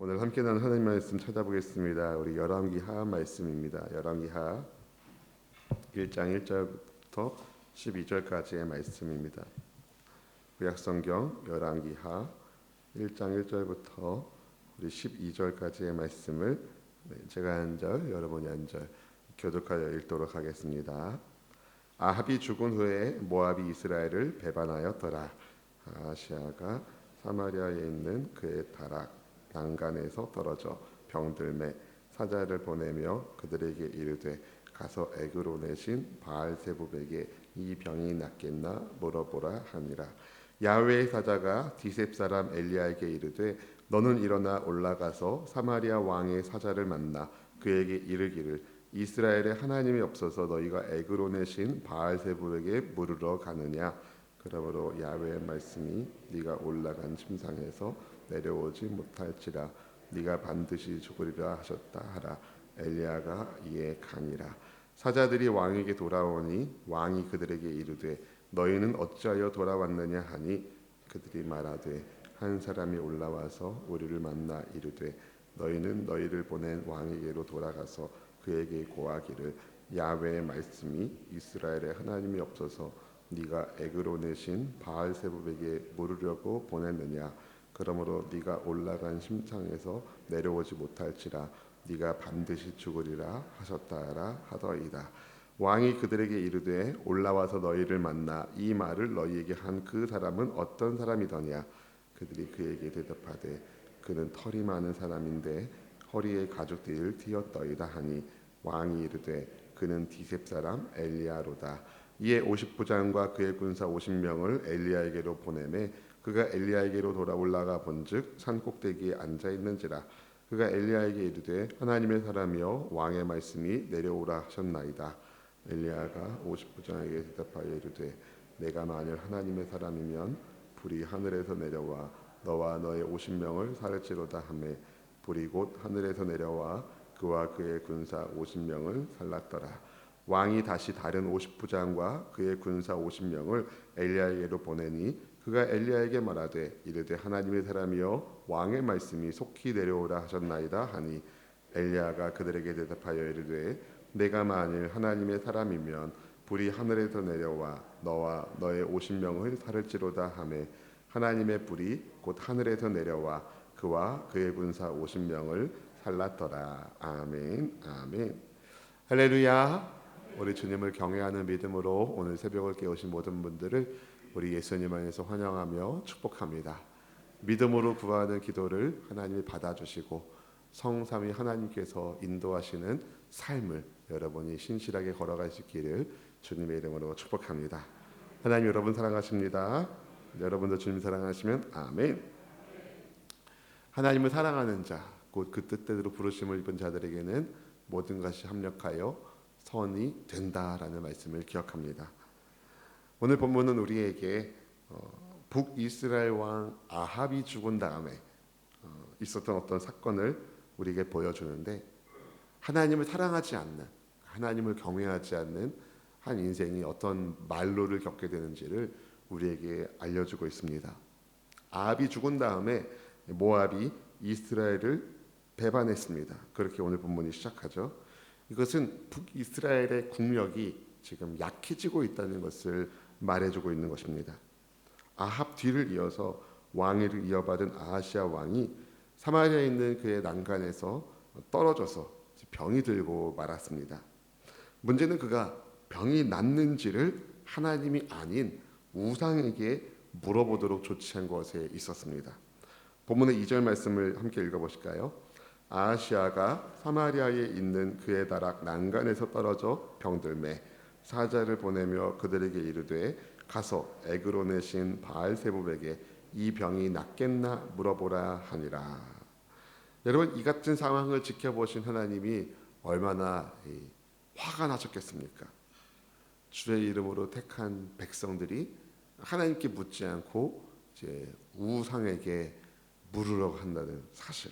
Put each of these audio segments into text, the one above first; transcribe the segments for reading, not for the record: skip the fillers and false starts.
오늘 함께 나눈 하나님 말씀 찾아보겠습니다. 우리 열왕기하 말씀입니다. 열왕기하 1장 1절부터 12절까지의 말씀입니다. 구약성경 열왕기하 1장 1절부터 우리 12절까지의 말씀을 제가 한 절, 여러분이 한 절 교독하여 읽도록 하겠습니다. 아합이 죽은 후에 모압이 이스라엘을 배반하였더라. 아하시아가 사마리아에 있는 그의 다락 난간에서 떨어져 병들매 사자를 보내며 그들에게 이르되 가서 에그론의 신 바알세불에게 이 병이 낫겠나 물어보라 하니라. 야훼의 사자가 디셉 사람 엘리야에게 이르되 너는 일어나 올라가서 사마리아 왕의 사자를 만나 그에게 이르기를 이스라엘에 하나님이 없어서 너희가 에그론의 신 바알세불에게 물으러 가느냐. 그러므로 야훼의 말씀이 네가 올라간 침상에서 내려오지 못할지라 네가 반드시 죽으리라 하셨다 하라. 엘리야가 이에 가니라. 사자들이 왕에게 돌아오니 왕이 그들에게 이르되 너희는 어찌하여 돌아왔느냐 하니 그들이 말하되 한 사람이 올라와서 우리를 만나 이르되 너희는 너희를 보낸 왕에게로 돌아가서 그에게 고하기를 야훼의 말씀이 이스라엘에 하나님이 없어서 네가 에그론의 신 바알세불에게 물으려고 보냈느냐. 그러므로 네가 올라간 침상에서 내려오지 못할지라 네가 반드시 죽으리라 하셨다라 하더이다. 왕이 그들에게 이르되 올라와서 너희를 만나 이 말을 너희에게 한 그 사람은 어떤 사람이더냐. 그들이 그에게 대답하되 그는 털이 많은 사람인데 허리에 가죽띠를 띠었더이다 하니 왕이 이르되 그는 디셉 사람 엘리야로다. 이에 50부장과 그의 군사 50명을 엘리야에게로 보내매 그가 엘리야에게로 돌아 올라가 본즉 산 꼭대기에 앉아 있는지라. 그가 엘리야에게 이르되 하나님의 사람이여 왕의 말씀이 내려오라 하셨나이다. 엘리야가 50부장에게 대답하여 이르되 내가 만일 하나님의 사람이면 불이 하늘에서 내려와 너와 너의 50명을 살을지로다 하매 불이 곧 하늘에서 내려와 그와 그의 군사 50명을 살랐더라. 왕이 다시 다른 50부장과 그의 군사 50명을 엘리야에게로 보내니 그가 엘리야에게 말하되 이르되 하나님의 사람이여 왕의 말씀이 속히 내려오라 하셨나이다 하니 엘리야가 그들에게 대답하여 이르되 내가 만일 하나님의 사람이면 불이 하늘에서 내려와 너와 너의 50명을 살을지로다 하매 하나님의 불이 곧 하늘에서 내려와 그와 그의 군사 50명을 살랐더라. 아멘. 아멘. 할렐루야. 우리 주님을 경외하는 믿음으로 오늘 새벽을 깨우신 모든 분들을 우리 예수님 안에서 환영하며 축복합니다. 믿음으로 구하는 기도를 하나님이 받아주시고 성삼위 하나님께서 인도하시는 삶을 여러분이 신실하게 걸어가시기를 주님의 이름으로 축복합니다. 하나님 여러분 사랑하십니다. 여러분도 주님 사랑하시면 아멘. 하나님을 사랑하는 자, 곧 그 뜻대로 부르심을 입은 자들에게는 모든 것이 합력하여 선이 된다라는 말씀을 기억합니다. 오늘 본문은 우리에게 북이스라엘 왕 아합이 죽은 다음에 있었던 어떤 사건을 우리에게 보여주는데 하나님을 사랑하지 않는, 하나님을 경외하지 않는 한 인생이 어떤 말로를 겪게 되는지를 우리에게 알려주고 있습니다. 아합이 죽은 다음에 모압이 이스라엘을 배반했습니다. 그렇게 오늘 본문이 시작하죠. 이것은 북이스라엘의 국력이 지금 약해지고 있다는 것을 말해주고 있는 것입니다. 아합 뒤를 이어서 왕위를 이어받은 아하시아 왕이 사마리아에 있는 그의 난간에서 떨어져서 병이 들고 말았습니다. 문제는 그가 병이 낫는지를 하나님이 아닌 우상에게 물어보도록 조치한 것에 있었습니다. 본문의 2절 말씀을 함께 읽어보실까요? 아하시아가 사마리아에 있는 그의 다락 난간에서 떨어져 병들매 사자를 보내며 그들에게 이르되 가서 에그론의 신 바알세불에게 이 병이 낫겠나 물어보라 하니라. 여러분, 이 같은 상황을 지켜보신 하나님이 얼마나 화가 나셨겠습니까? 주의 이름으로 택한 백성들이 하나님께 묻지 않고 이제 우상에게 물으려고 한다는 사실.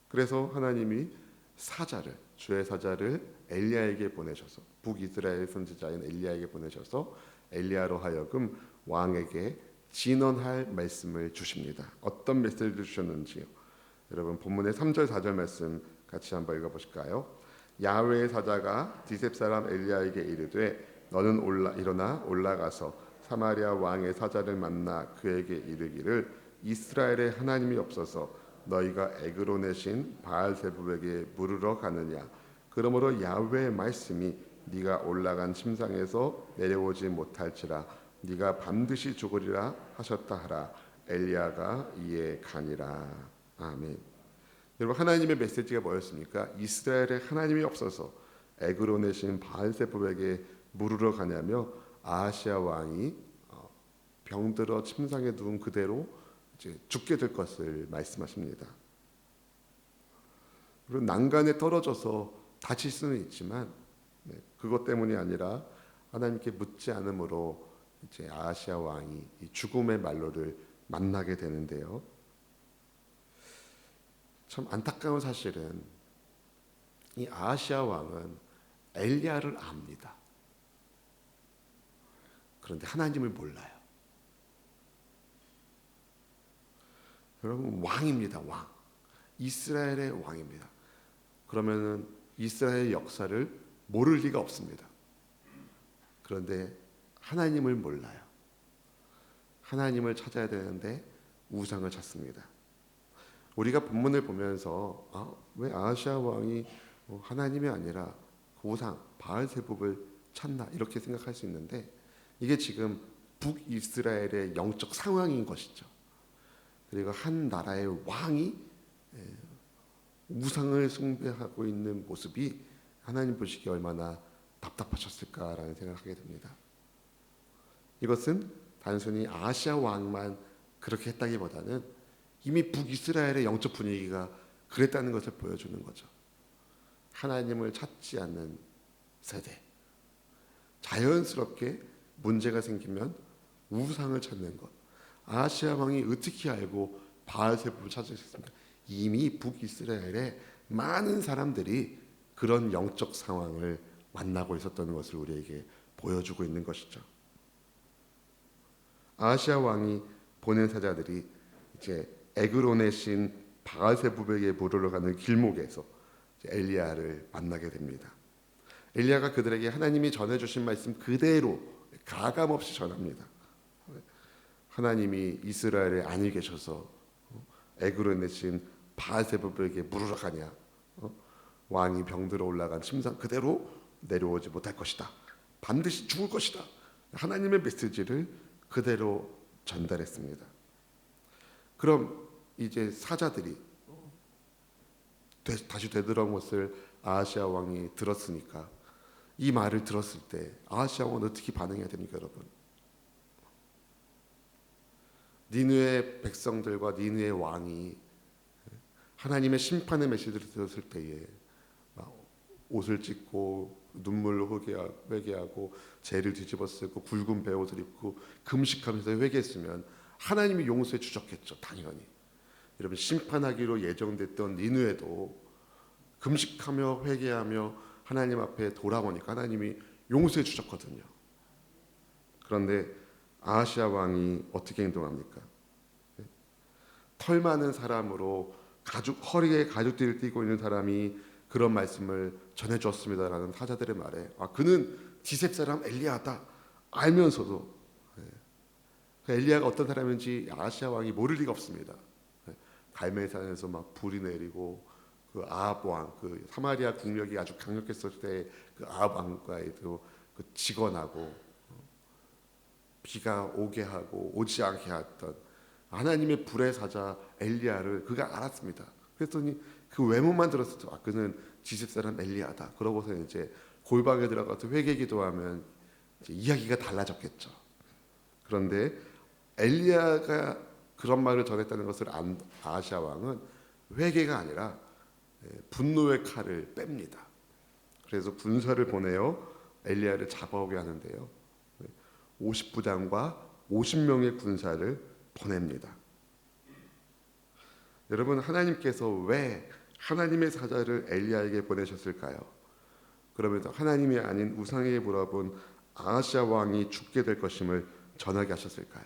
그래서 하나님이 사자를, 주의 사자를 엘리야에게 보내셔서, 북이스라엘 선지자인 엘리야에게 보내셔서 엘리야로 하여금 왕에게 진언할 말씀을 주십니다. 어떤 메시지를 주셨는지요? 여러분 본문의 3절 4절 말씀 같이 한번 읽어보실까요? 야훼의 사자가 디셉 사람 엘리야에게 이르되 너는 일어나 올라가서 사마리아 왕의 사자를 만나 그에게 이르기를 이스라엘의 하나님이 없어서 너희가 에그론의 신 바알세불에게 물으러 가느냐. 그러므로 야훼의 말씀이 네가 올라간 침상에서 내려오지 못할지라 네가 반드시 죽으리라 하셨다 하라. 엘리야가 이에 가니라. 아멘. 여러분 하나님의 메시지가 뭐였습니까? 이스라엘의 하나님이 없어서 에그론의 신 바알세불에게 물으러 가냐며 아하시아 왕이 병들어 침상에 누운 그대로 이제 죽게 될 것을 말씀하십니다. 그리고 난간에 떨어져서 다칠 수는 있지만 그것 때문이 아니라 하나님께 묻지 않으므로 이제 아하시아 왕이 이 죽음의 말로를 만나게 되는데요. 참 안타까운 사실은 이 아하시아 왕은 엘리야를 압니다. 그런데 하나님을 몰라요. 여러분 왕입니다. 왕. 이스라엘의 왕입니다. 그러면은 이스라엘 역사를 모를 리가 없습니다. 그런데 하나님을 몰라요. 하나님을 찾아야 되는데 우상을 찾습니다. 우리가 본문을 보면서 왜 아하시아 왕이 하나님이 아니라 그 우상 바알세불을 찾나 이렇게 생각할 수 있는데 이게 지금 북이스라엘의 영적 상황인 것이죠. 그리고 한 나라의 왕이 우상을 숭배하고 있는 모습이 하나님 보시기에 얼마나 답답하셨을까라는 생각을 하게 됩니다. 이것은 단순히 아하시아 왕만 그렇게 했다기보다는 이미 북이스라엘의 영적 분위기가 그랬다는 것을 보여주는 거죠. 하나님을 찾지 않는 세대. 자연스럽게 문제가 생기면 우상을 찾는 것. 아하시아 왕이 어떻게 알고 바알세불을 찾으셨습니까? 이미 북이스라엘의 많은 사람들이 그런 영적 상황을 만나고 있었던 것을 우리에게 보여주고 있는 것이죠. 아하시아 왕이 보낸 사자들이 이제 에그론의 신 바알세불에게 물으러 가는 길목에서 엘리야를 만나게 됩니다. 엘리야가 그들에게 하나님이 전해주신 말씀 그대로 가감없이 전합니다. 하나님이 이스라엘에 아니 계셔서 에그론의 신 바알세불에게 물으러 가냐? 왕이 병들어 올라간 침상 그대로 내려오지 못할 것이다. 반드시 죽을 것이다. 하나님의 메시지를 그대로 전달했습니다. 그럼 이제 사자들이 다시 되돌아온 것을 아하시아 왕이 들었으니까 이 말을 들었을 때 아하시아 왕은 어떻게 반응해야 됩니까, 여러분? 니느웨 백성들과 니느웨 왕이 하나님의 심판의 메시지를 들었을 때에 옷을 찢고 눈물로 회개하고 죄를 뒤집어쓰고 굵은 베옷을 입고 금식하면서 회개했으면 하나님이 용서해 주셨겠죠, 당연히. 여러분 심판하기로 예정됐던 니느웨도 금식하며 회개하며 하나님 앞에 돌아오니까 하나님이 용서해 주셨거든요. 그런데 아하시아 왕이 어떻게 행동합니까? 털 많은 사람으로 허리에 가죽띠를 띠고 있는 사람이 그런 말씀을 전해주었습니다라는 사자들의 말에 그는 디셉 사람 엘리야다 알면서도 엘리야가 어떤 사람인지 아하시아 왕이 모를 리가 없습니다. 갈멜산에서 막 불이 내리고 그 아합 왕, 그 사마리아 국력이 아주 강력했을 때 그 아합 왕과에도 그 직언하고 비가 오게 하고 오지 않게 했던 하나님의 불의 사자 엘리야를 그가 알았습니다. 그랬더니 그 외모만 들었을 때 그는 디셉 사람 엘리야다. 그러고서 이제 골방에 들어가서 회개 기도하면 이제 이야기가 달라졌겠죠. 그런데 엘리야가 그런 말을 전했다는 것을 안 아하시아 왕은 회개가 아니라 분노의 칼을 뺍니다. 그래서 군사를 보내어 엘리야를 잡아오게 하는데요. 50부장과 50명의 군사를 보냅니다. 여러분 하나님께서 왜 하나님의 사자를 엘리야에게 보내셨을까요? 그러면서 하나님이 아닌 우상에게 물어본 아하시아 왕이 죽게 될 것임을 전하게 하셨을까요?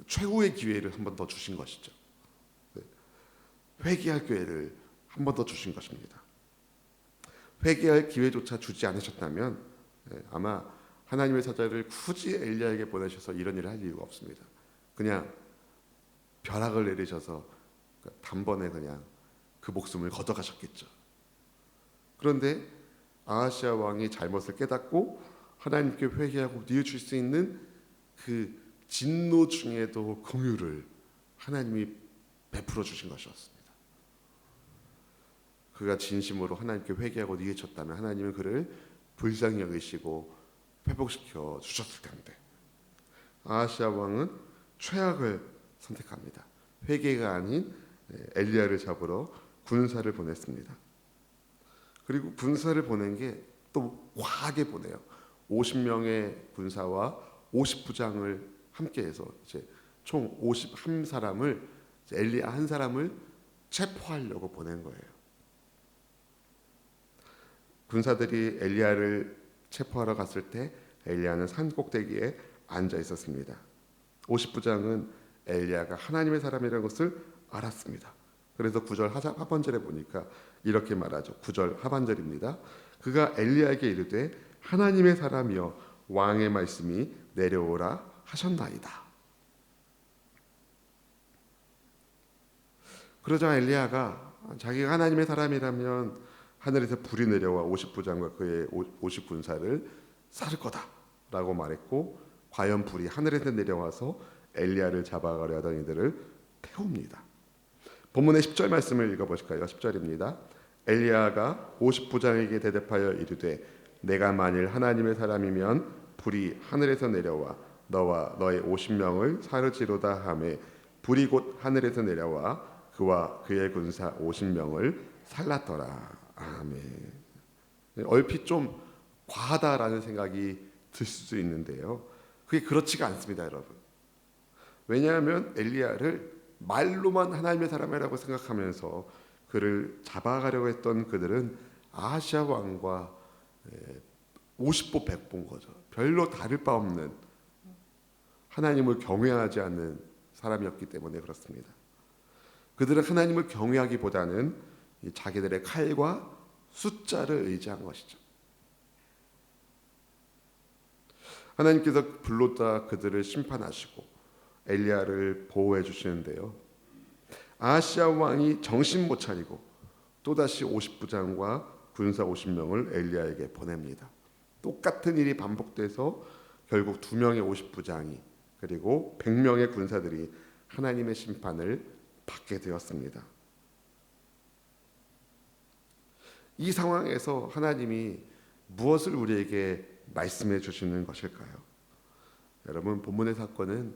최후의 기회를 한 번 더 주신 것이죠. 회개할 기회를 한 번 더 주신 것입니다. 회개할 기회조차 주지 않으셨다면 아마 하나님의 사자를 굳이 엘리야에게 보내셔서 이런 일을 할 이유가 없습니다. 그냥 벼락을 내리셔서 단번에 그냥 그 목숨을 걷어가셨겠죠. 그런데 아하시아 왕이 잘못을 깨닫고 하나님께 회개하고 뉘우칠 수 있는 그 진노 중에도 긍휼을 하나님이 베풀어 주신 것이었습니다. 그가 진심으로 하나님께 회개하고 뉘우쳤다면 하나님은 그를 불쌍히 여기시고 회복시켜 주셨을 텐데 아하시아 왕은 최악을 선택합니다. 회개가 아닌 엘리야를 잡으러 군사를 보냈습니다. 그리고 군사를 보낸 게 또 과하게 보내요. 50명의 군사와 50부장을 함께해서 이제 총 51사람을 엘리야 한 사람을 체포하려고 보낸 거예요. 군사들이 엘리야를 체포하러 갔을 때 엘리야는 산 꼭대기에 앉아 있었습니다. 50부장은 엘리야가 하나님의 사람이라는 것을 알았습니다. 그래서 9절 하반절에 보니까 이렇게 말하죠. 9절 하반절입니다. 그가 엘리야에게 이르되 하나님의 사람이여 왕의 말씀이 내려오라 하셨나이다. 그러자 엘리야가 자기가 하나님의 사람이라면 하늘에서 불이 내려와 50부장과 그의 50군사를 살 거다라고 말했고 과연 불이 하늘에서 내려와서 엘리야를 잡아가려 하던 이들을 태웁니다. 본문의 10절 말씀을 읽어보실까요? 10절입니다. 엘리야가 50부장에게 대답하여 이르되 내가 만일 하나님의 사람이면 불이 하늘에서 내려와 너와 너의 50명을 사르지로다 하매 불이 곧 하늘에서 내려와 그와 그의 군사 50명을 살랐더라. 아멘. 얼핏 좀 과하다라는 생각이 들 수도 있는데요. 그게 그렇지가 않습니다, 여러분. 왜냐하면 엘리야를 말로만 하나님의 사람이라고 생각하면서 그를 잡아가려고 했던 그들은 아하시아 왕과 50보 100보인 거죠. 별로 다를 바 없는 하나님을 경외하지 않는 사람이었기 때문에 그렇습니다. 그들은 하나님을 경외하기보다는 자기들의 칼과 숫자를 의지한 것이죠. 하나님께서 불렀다 그들을 심판하시고 엘리야를 보호해 주시는데요. 아하시아 왕이 정신 못 차리고 또다시 50부장과 군사 50명을 엘리야에게 보냅니다. 똑같은 일이 반복돼서 결국 2명의 50부장이 그리고 100명의 군사들이 하나님의 심판을 받게 되었습니다. 이 상황에서 하나님이 무엇을 우리에게 말씀해 주시는 것일까요? 여러분, 본문의 사건은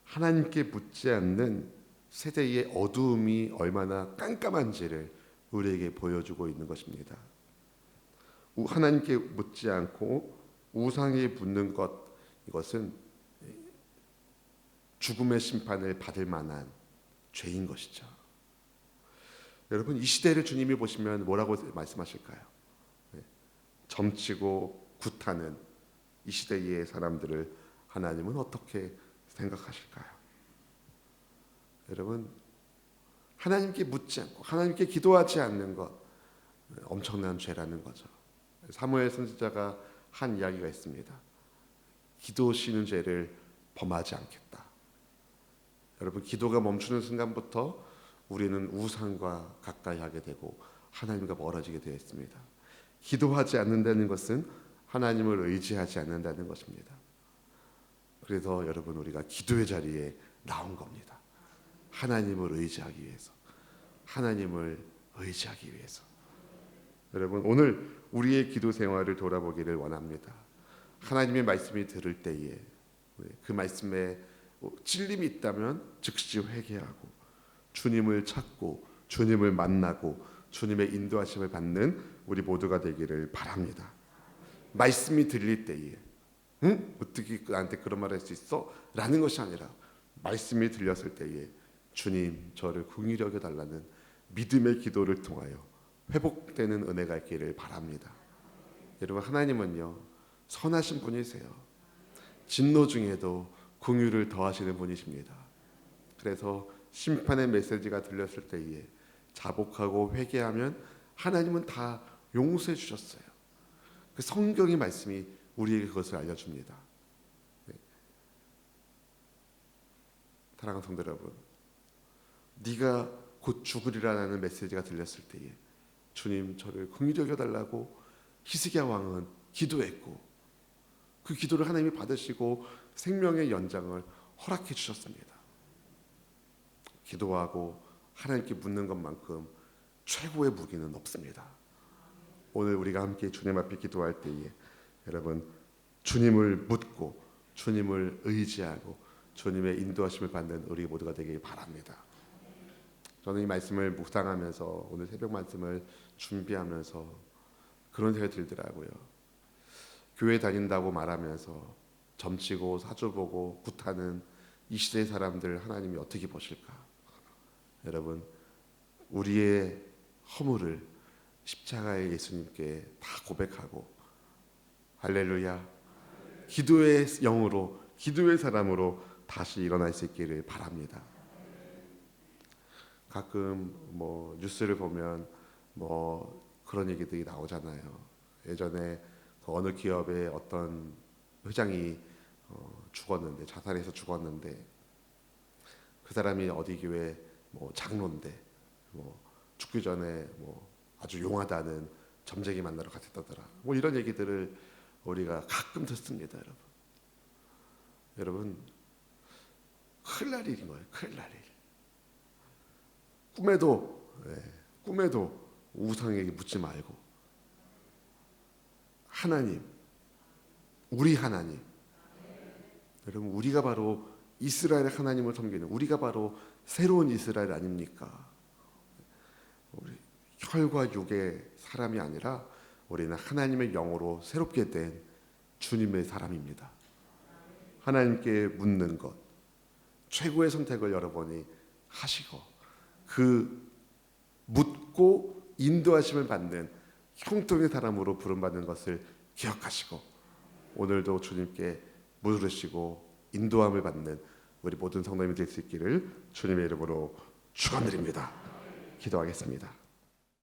하나님께 묻지 않는 세대의 어두움이 얼마나 깜깜한지를 우리에게 보여주고 있는 것입니다. 하나님께 묻지 않고 우상에 묻는 것, 이것은 죽음의 심판을 받을 만한 죄인 것이죠. 여러분, 이 시대를 주님이 보시면 뭐라고 말씀하실까요? 점치고 굿하는 이 시대의 사람들을 하나님은 어떻게 생각하실까요? 여러분, 하나님께 묻지 않고 하나님께 기도하지 않는 것, 엄청난 죄라는 거죠. 사무엘 선지자가 한 이야기가 있습니다. 기도 쉬는 죄를 범하지 않겠다. 여러분, 기도가 멈추는 순간부터 우리는 우상과 가까이 하게 되고 하나님과 멀어지게 되어 있습니다. 기도하지 않는다는 것은 하나님을 의지하지 않는다는 것입니다. 그래서 여러분, 우리가 기도의 자리에 나온 겁니다. 하나님을 의지하기 위해서, 하나님을 의지하기 위해서. 여러분, 오늘 우리의 기도 생활을 돌아보기를 원합니다. 하나님의 말씀이 들을 때에 그 말씀에 찔림이 있다면 즉시 회개하고 주님을 찾고 주님을 만나고 주님의 인도하심을 받는 우리 모두가 되기를 바랍니다. 말씀이 들릴 때에 어떻게 나한테 그런 말을 할 수 있어? 라는 것이 아니라 말씀이 들렸을 때에 주님, 저를 긍휼히 여겨달라는 믿음의 기도를 통하여 회복되는 은혜가 있기를 바랍니다. 여러분, 하나님은요 선하신 분이세요. 진노 중에도 긍휼을 더하시는 분이십니다. 그래서 심판의 메시지가 들렸을 때에 자복하고 회개하면 하나님은 다 용서해 주셨어요. 그 성경의 말씀이 우리에게 그것을 알려줍니다. 네. 사랑하는 성도 여러분, 네가 곧 죽으리라는 메시지가 들렸을 때에 주님 저를 긍휼히 여겨달라고 히스기야 왕은 기도했고 그 기도를 하나님이 받으시고 생명의 연장을 허락해 주셨습니다. 기도하고 하나님께 묻는 것만큼 최고의 무기는 없습니다. 오늘 우리가 함께 주님 앞에 기도할 때에 여러분 주님을 묻고 주님을 의지하고 주님의 인도하심을 받는 우리 모두가 되길 바랍니다. 저는 이 말씀을 묵상하면서 오늘 새벽 말씀을 준비하면서 그런 생각이 들더라고요. 교회 다닌다고 말하면서 점치고 사주보고 굿하는 이 시대의 사람들 하나님이 어떻게 보실까? 여러분 우리의 허물을 십자가의 예수님께 다 고백하고 할렐루야 기도의 영으로 기도의 사람으로 다시 일어날 수 있기를 바랍니다. 가끔 뭐 뉴스를 보면 뭐 그런 얘기들이 나오잖아요. 예전에 그 어느 기업의 어떤 회장이 죽었는데 자살해서 죽었는데 그 사람이 어디 교회 뭐 장로인데 뭐 죽기 전에 뭐 아주 용하다는 점쟁이 만나러 갔다더라. 뭐 이런 얘기들을 우리가 가끔 듣습니다, 여러분. 여러분 큰일 날 일인 거예요. 큰일 날 일. 꿈에도 우상에게 묻지 말고 하나님, 우리 하나님. 여러분 우리가 바로 이스라엘의 하나님을 섬기는 우리가 바로 새로운 이스라엘 아닙니까? 우리 혈과 육의 사람이 아니라 우리는 하나님의 영으로 새롭게 된 주님의 사람입니다. 하나님께 묻는 것 최고의 선택을 여러분이 하시고 그 묻고 인도하심을 받는 형통의 사람으로 부름받는 것을 기억하시고 오늘도 주님께 물으시고 인도함을 받는 우리 모든 성도님이 될 수 있기를 주님의 이름으로 축원드립니다. 기도하겠습니다.